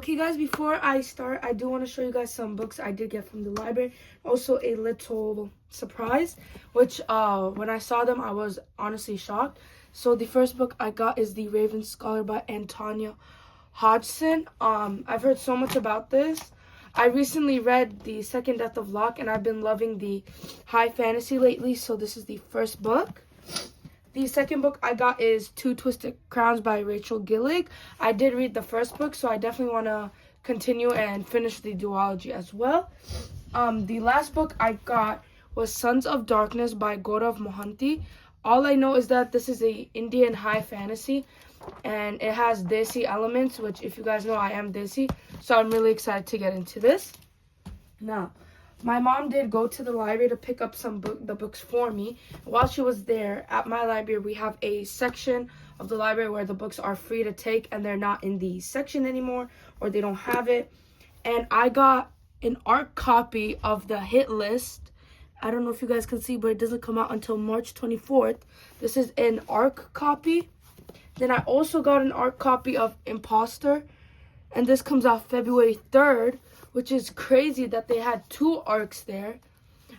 Okay guys, before I start, I do want to show you guys some books I did get from the library. Also a little surprise, which when I saw them, I was honestly shocked. So the first book I got is The Raven Scholar by Antonia Hodgson. I've heard so much about this. I recently read The Second Death of Locke, and I've been loving the high fantasy lately, so this is the first book. The second book I got is Two Twisted Crowns by Rachel Gillig. I did read the first book, so I definitely want to continue and finish the duology as well. The last book I got was Sons of Darkness by Gaurav Mohanty. All I know is that this is a Indian high fantasy, and it has Desi elements, which if you guys know, I am Desi, so I'm really excited to get into this. Now, my mom did go to the library to pick up the books for me. While she was there, at my library, we have a section of the library where the books are free to take and they're not in the section anymore, or they don't have it. And I got an ARC copy of The Hit List. I don't know if you guys can see, but it doesn't come out until March 24th. This is an ARC copy. Then I also got an ARC copy of Imposter, and this comes out February 3rd. Which is crazy that they had two ARCs there.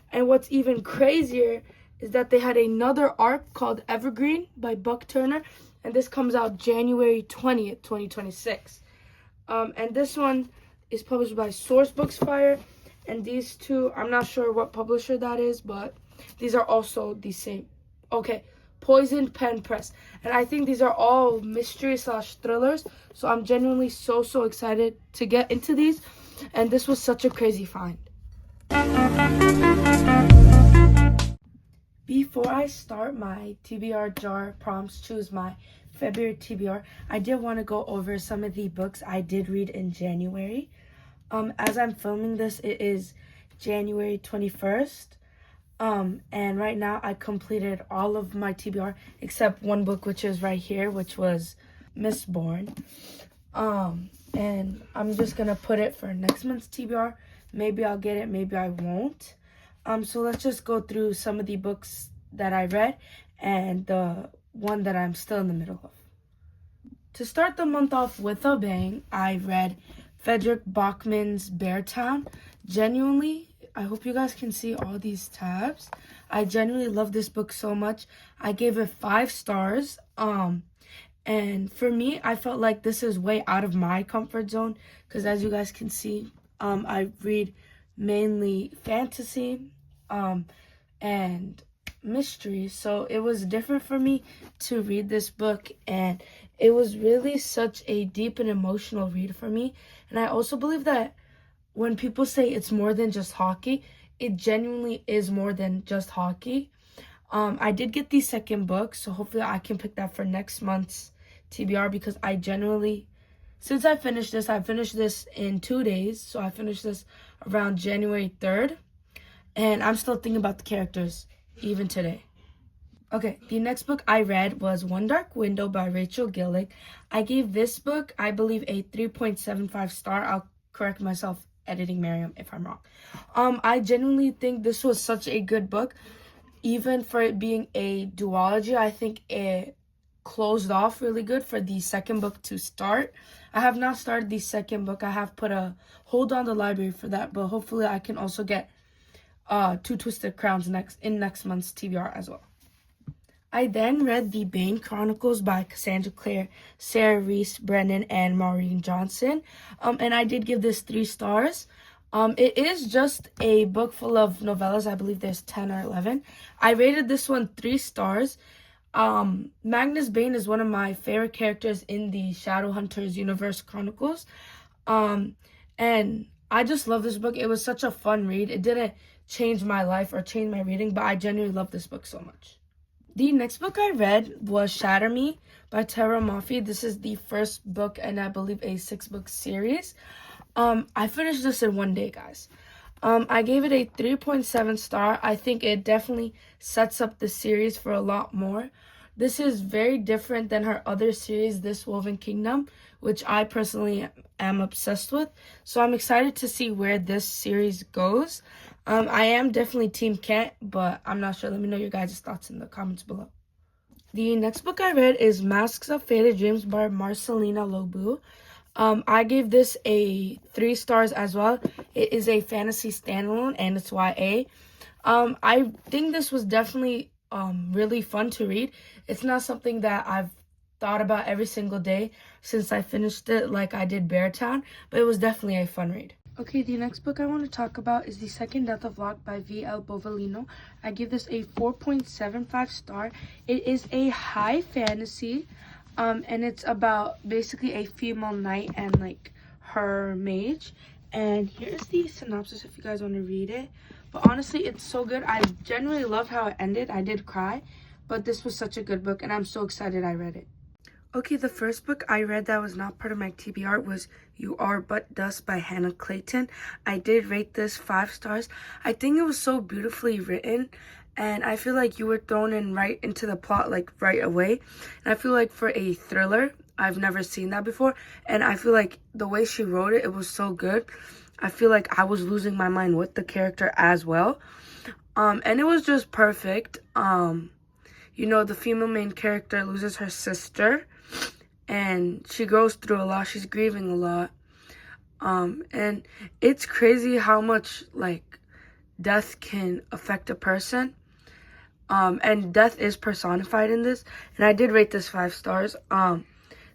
And what's even crazier is that they had another ARC called Evergreen by Buck Turner. And this comes out January 20th, 2026. And this one is published by Source Books Fire. And these two, I'm not sure what publisher that is, but these are also the same. Okay, Poisoned Pen Press. And I think these are all mystery/thrillers. So I'm genuinely so excited to get into these. And this was such a crazy find. Before I start my TBR jar prompts, choose my February TBR, I did want to go over some of the books I did read in January. As I'm filming this, it is January 21st. And right now I completed all of my TBR except one book, which is right here, which was Mistborn. And I'm just gonna put it for next month's TBR. Maybe I'll get it, maybe I won't. So let's just go through some of the books that I read and the one that I'm still in the middle of. To start the month off with a bang, I read Frederick Bachman's Beartown. Genuinely, I hope you guys can see all these tabs. I genuinely love this book so much. I gave it 5 stars. And for me, I felt like this is way out of my comfort zone because as you guys can see, I read mainly fantasy and mystery. So it was different for me to read this book, and it was really such a deep and emotional read for me. And I also believe that when people say it's more than just hockey, it genuinely is more than just hockey. I did get the second book, so hopefully I can pick that for next month's TBR because I generally, since I finished this in 2 days, so I finished this around January 3rd, and I'm still thinking about the characters even today. Okay, the next book I read was One Dark Window by Rachel Gillig. I gave this book, I believe, a 3.75 star. I'll correct myself, editing Miriam, if I'm wrong. I genuinely think this was such a good book. Even for it being a duology, I think it closed off really good for the second book to start. I have not started the second book. I have put a hold on the library for that, but hopefully I can also get Two Twisted Crowns next month's TBR as well. I then read The Bane Chronicles by Cassandra Clare, Sarah Reese Brennan, and Maureen Johnson. And I did give this 3 stars. It is just a book full of novellas. I believe there's 10 or 11. I rated this one 3 stars. Magnus Bane is one of my favorite characters in the Shadowhunters Universe Chronicles. And I just love this book. It was such a fun read. It didn't change my life or change my reading, but I genuinely love this book so much. The next book I read was Shatter Me by Tara Mafi. This is the first book and I believe a 6-book series. I finished this in 1 day, guys. I gave it a 3.7 star. I think it definitely sets up the series for a lot more. This is very different than her other series, This Woven Kingdom, which I personally am obsessed with. So I'm excited to see where this series goes. I am definitely Team Kent, but I'm not sure. Let me know your guys' thoughts in the comments below. The next book I read is Masks of Faded Dreams by Marcelina Lobu. I gave this a 3 stars as well. It is a fantasy standalone and it's YA. I think this was definitely really fun to read. It's not something that I've thought about every single day since I finished it like I did Beartown, but it was definitely a fun read. Okay, the next book I want to talk about is The Second Death of Locke by V.L. Bovellino. I give this a 4.75 star. It is a high fantasy, and it's about basically a female knight and like her mage. And here's the synopsis if you guys want to read it. But honestly, it's so good. I genuinely love how it ended. I did cry, but this was such a good book, and I'm so excited I read it. Okay, the first book I read that was not part of my TBR was You Are But Dust by Hannah Clayton. I did rate this 5 stars. I think it was so beautifully written, and I feel like you were thrown in right into the plot like right away. And I feel like for a thriller, I've never seen that before, and I feel like the way she wrote it, it was so good. I feel like I was losing my mind with the character as well. And it was just perfect. You know, the female main character loses her sister, and she goes through a lot. She's grieving a lot. And it's crazy how much, like, death can affect a person. And death is personified in this. And I did rate this 5 stars.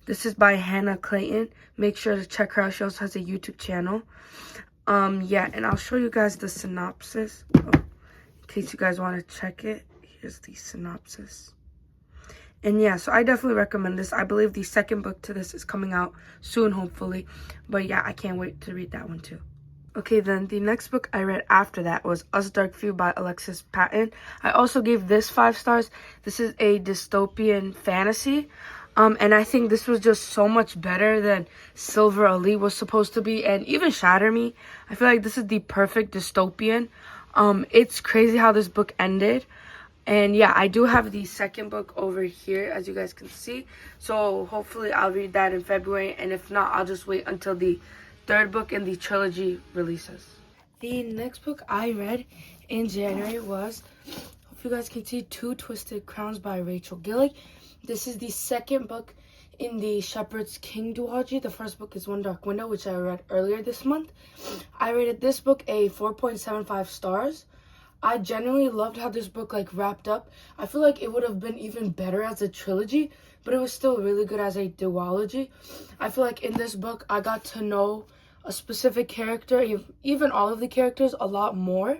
This is by Hannah Clayton. Make sure to check her out. She also has a YouTube channel. Yeah, and I'll show you guys the synopsis. Oh, in case you guys want to check it. Here's the synopsis. And yeah, so I definitely recommend this. I believe the second book to this is coming out soon, hopefully. But yeah, I can't wait to read that one too. Okay, then the next book I read after that was Us Dark Few by Alexis Patton. I also gave this 5 stars. This is a dystopian fantasy. And I think this was just so much better than Silver Ali was supposed to be, and even Shatter Me. I feel like this is the perfect dystopian. It's crazy how this book ended. And yeah, I do have the second book over here, as you guys can see. So hopefully I'll read that in February. And if not, I'll just wait until the third book in the trilogy releases. The next book I read in January was, hope you guys can see, Two Twisted Crowns by Rachel Gillig. This is the second book in the Shepherd's King duology. The first book is One Dark Window, which I read earlier this month. I rated this book a 4.75 stars. I genuinely loved how this book like wrapped up. I feel like it would have been even better as a trilogy, but it was still really good as a duology. I feel like in this book, I got to know a specific character, even all of the characters, a lot more.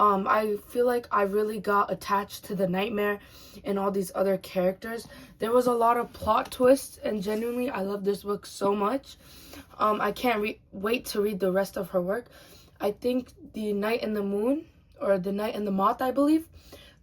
I feel like I really got attached to the nightmare and all these other characters. There was a lot of plot twists, and genuinely, I love this book so much. I can't wait to read the rest of her work. I think The Night and the Moon, or The Night and the Moth, I believe,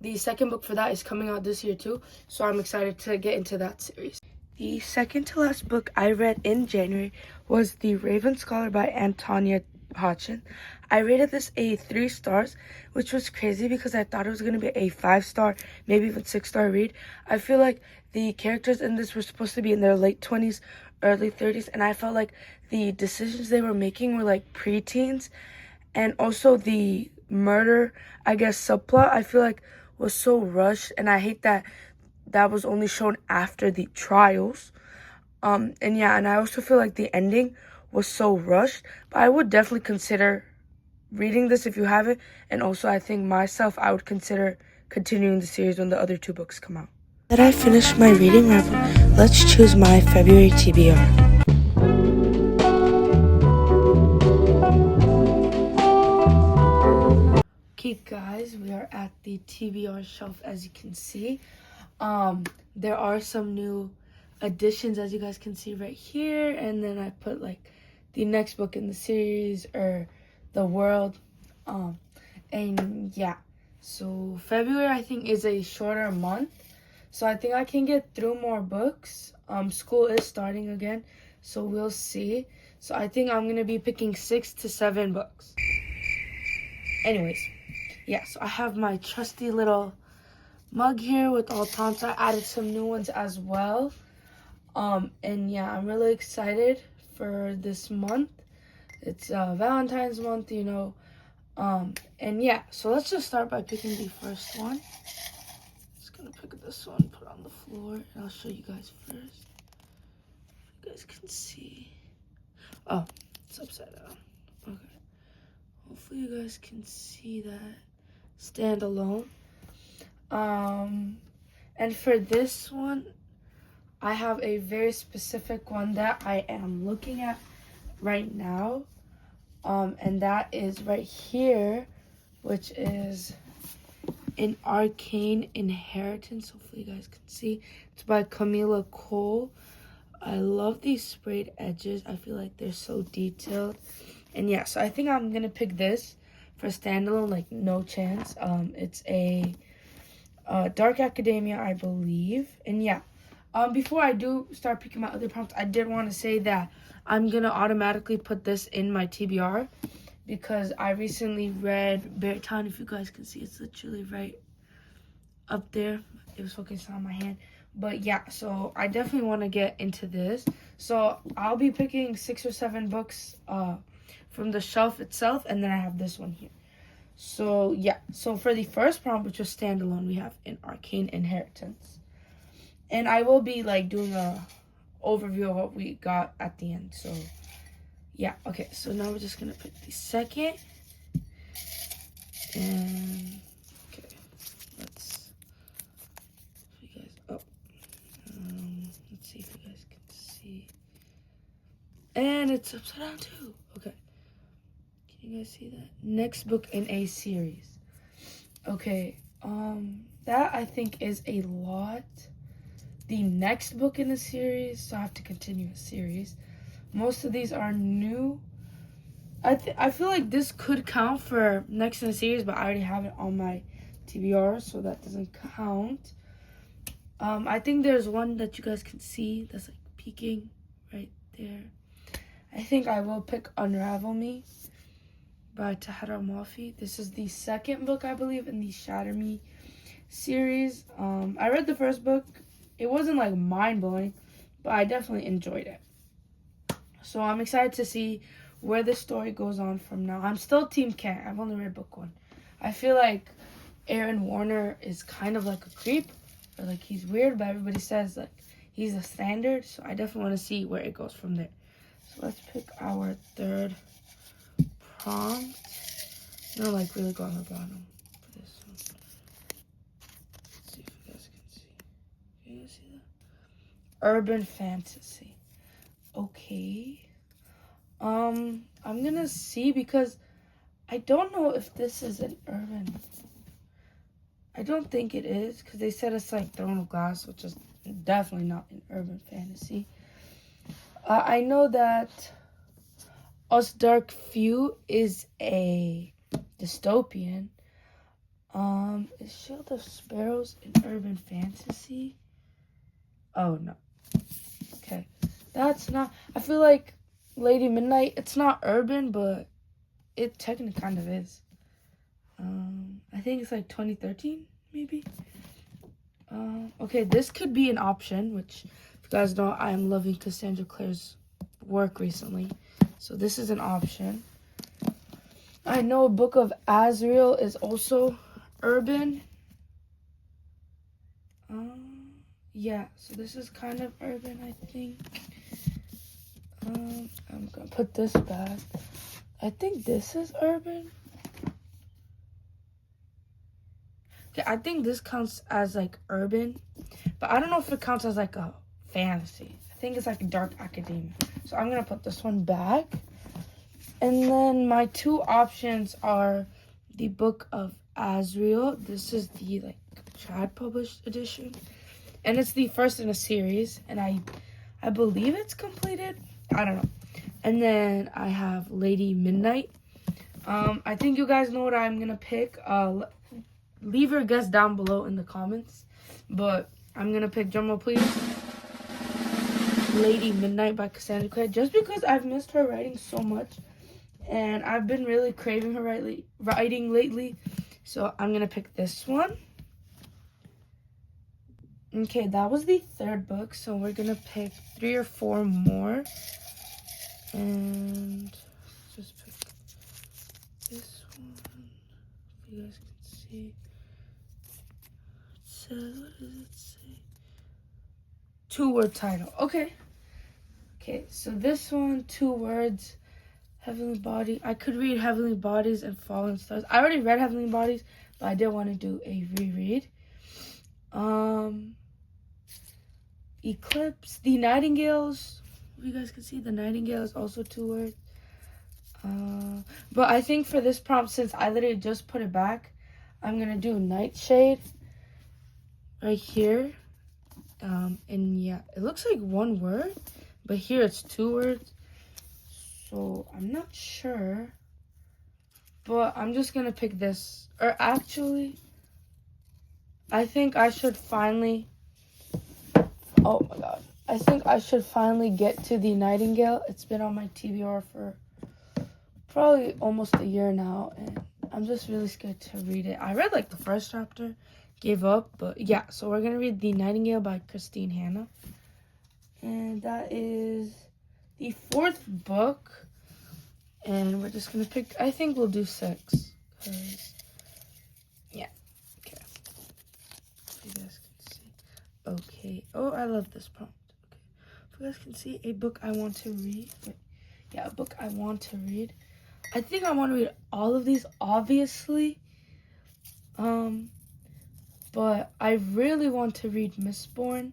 the second book for that is coming out this year too, so I'm excited to get into that series. The second to last book I read in January was The Raven Scholar by Antonia Hodgson. I rated this a 3 stars, which was crazy because I thought it was going to be a 5-star, maybe even 6-star read. I feel like the characters in this were supposed to be in their late 20s, early 30s, and I felt like the decisions they were making were like preteens. And also the murder, I guess, subplot, I feel like was so rushed, and I hate that that was only shown after the trials. And yeah, and I also feel like the ending was so rushed, but I would definitely consider reading this if you haven't. And also, I think myself, I would consider continuing the series when the other 2 books come out. That I finished my reading wrap, let's choose my February TBR. Okay guys, we are at the TBR shelf, as you can see. There are some new additions, as you guys can see right here, and then I put like the next book in the series or the world. And yeah, so February I think is a shorter month, so I think I can get through more books. School is starting again, so we'll see. So I think I'm gonna be picking 6 to 7 books. Anyways, yeah, so I have my trusty little mug here with all prompts. I added some new ones as well. And yeah, I'm really excited for this month. It's Valentine's month, you know. And yeah, so let's just start by picking the first one. Just gonna pick this one, put it on the floor, and I'll show you guys first. You guys can see. Oh, it's upside down. Okay. Hopefully you guys can see that. Standalone. And for this one, I have a very specific one that I am looking at right now. And that is right here, which is An Arcane Inheritance. Hopefully you guys can see. It's by Camila Cole. I love these sprayed edges. I feel like they're so detailed. And yeah, so I think I'm gonna pick this for standalone, like no chance. It's a Dark Academia, I believe. And yeah, before I do start picking my other prompts, I did want to say that I'm gonna automatically put this in my TBR because I recently read Valentine. If you guys can see, it's literally right up there. It was focused on my hand. But yeah, so I definitely want to get into this. So I'll be picking 6 or 7 books from the shelf itself, and then I have this one here. So yeah, so for the first prompt, which was standalone, we have An Arcane Inheritance. And I will be like doing a overview of what we got at the end. So yeah, okay, so now we're just gonna pick the second. And okay, let's see if you guys can see. And it's upside down too. Okay. Can you guys see that? Next book in a series. Okay. That I think is a lot. The next book in the series, so I have to continue a series. Most of these are new. I feel like this could count for next in the series, but I already have it on my TBR, so that doesn't count. I think there's one that you guys can see that's like peeking right there. I think I will pick Unravel Me by Tahara Mafi. This is the second book, I believe, in the Shatter Me series. I read the first book. It wasn't like mind-blowing, but I definitely enjoyed it. So I'm excited to see where this story goes on from now. I'm still Team Kent. I've only read book 1. I feel like Aaron Warner is kind of like a creep. Or like he's weird, but everybody says like he's a standard. So I definitely want to see where it goes from there. So let's pick our third prompt. I'm gonna like really go on the bottom for this one. Let's see if you guys can see. Can you guys see that? Urban fantasy. Okay. I'm gonna see because I don't know if this is an urban. I don't think it is because they said it's like Throne of Glass, which is definitely not an urban fantasy. I know that Us Dark Few is a dystopian. Is Shield of Sparrows an urban fantasy? Oh no. Okay, that's not. I feel like Lady Midnight. It's not urban, but it technically kind of is. I think it's like 2013, maybe. Okay, this could be an option, which, if you guys know, I am loving Cassandra Clare's work recently. So this is an option. I know Book of Azrael is also urban. Yeah, so this is kind of urban, I think. I'm gonna put this back. I think this is urban. Okay, I think this counts as like urban, but I don't know if it counts as like a fantasy. I think it's like a Dark Academia. So I'm gonna put this one back. And then my 2 options are the Book of Azrael. This is the like trad published edition, and it's the first in a series. And I believe it's completed. I don't know. And then I have Lady Midnight. I think you guys know what I'm gonna pick. Leave your guess down below in the comments. But I'm gonna pick, drumroll please, Lady Midnight by Cassandra Clare, just because I've missed her writing so much. And I've been really craving her writing lately. So I'm gonna pick this one. Okay, that was the 3rd book. So we're gonna pick 3 or 4 more. And just pick this one. If you guys can see. It says, what does it say? 2-word title. Okay. Okay, so this one, 2 words, Heavenly Body. I could read Heavenly Bodies and Fallen Stars. I already read Heavenly Bodies, but I did want to do a reread. Eclipse, The Nightingales. You guys can see The Nightingale is also 2 words. But I think for this prompt, since I literally just put it back, I'm gonna do Nightshade right here. And yeah, it looks like 1 word, but here it's 2 words. So I'm not sure, but I'm just gonna pick this. Or actually, I think I should finally, oh my god, I think I should finally get to The Nightingale. It's been on my TBR for probably almost a year now, and I'm just really scared to read it. I read like the first chapter, gave up, but yeah, so we're gonna read The Nightingale by Christine Hanna. And that is the 4th book, and we're just gonna pick, I think we'll do 6, because, yeah, okay. You guys can see. Okay, oh, I love this prompt. Okay, if you guys can see, a book I want to read. Wait, yeah, a book I want to read. I think I want to read all of these, obviously, but I really want to read Mistborn.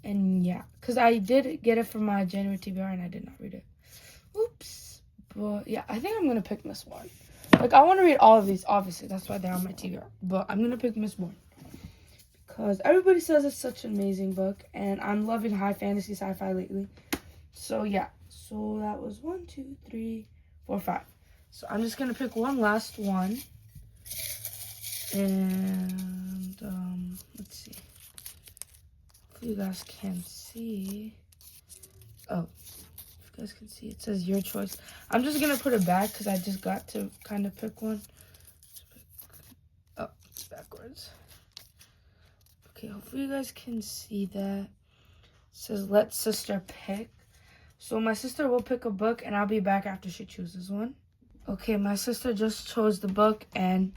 And yeah, because I did get it for my January TBR and I did not read it. Oops. But yeah, I think I'm going to pick Mistborn. Like, I want to read all of these, obviously. That's why they're on my TBR. But I'm going to pick Mistborn. Because everybody says it's such an amazing book. And I'm loving high fantasy sci-fi lately. So yeah. So that was 1, 2, 3, 4, 5. So I'm just going to pick one last one. And let's see. You guys can see. Oh, if you guys can see, it says your choice. I'm just gonna put it back because I just got to kind of pick one. Oh, it's backwards. Okay, hopefully you guys can see that. It says let sister pick. So my sister will pick a book and I'll be back after she chooses one. Okay, my sister just chose the book, and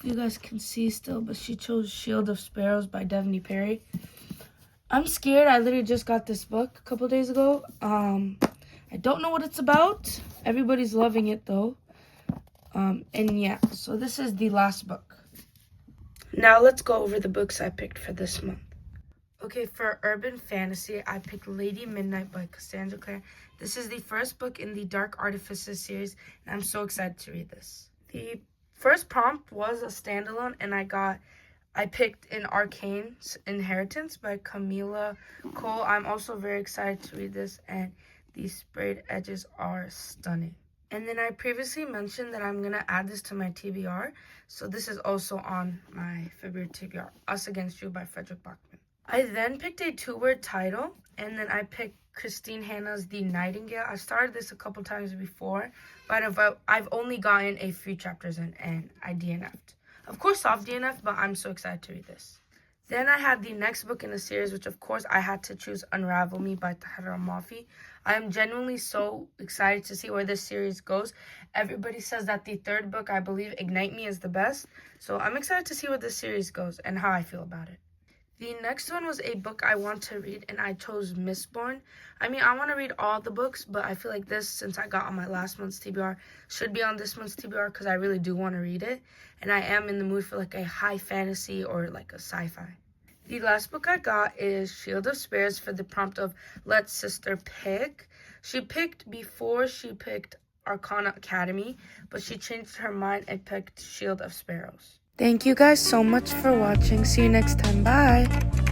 you guys can see still, but she chose Shield of Sparrows by Devney Perry. I'm scared. I literally just got this book a couple days ago. I don't know what it's about. Everybody's loving it though. And yeah, so this is the last book. Now let's go over the books I picked for this month. Okay, for urban fantasy, I picked Lady Midnight by Cassandra Clare. This is the first book in the Dark Artifices series, and I'm so excited to read this. The first prompt was a standalone, and I picked An Arcane's Inheritance by Camila Cole. I'm also very excited to read this, and these sprayed edges are stunning. And then I previously mentioned that I'm going to add this to my TBR, so this is also on my February TBR, Us Against You by Frederick Bachman. I then picked a 2-word title, and then I picked Christine Hanna's The Nightingale. I started this a couple times before, but I've only gotten a few chapters in, and I DNF'd. Of course, soft DNF, but I'm so excited to read this. Then I had the next book in the series, which of course I had to choose Unravel Me by Tahira Mafi. I am genuinely so excited to see where this series goes. Everybody says that the 3rd book, I believe, Ignite Me, is the best. So I'm excited to see where this series goes and how I feel about it. The next one was a book I want to read, and I chose Mistborn. I mean, I want to read all the books, but I feel like this, since I got on my last month's TBR, should be on this month's TBR because I really do want to read it. And I am in the mood for like a high fantasy or like a sci-fi. The last book I got is Shield of Sparrows for the prompt of Let Sister Pick. She picked before she picked Arcana Academy, but she changed her mind and picked Shield of Sparrows. Thank you guys so much for watching. See you next time. Bye.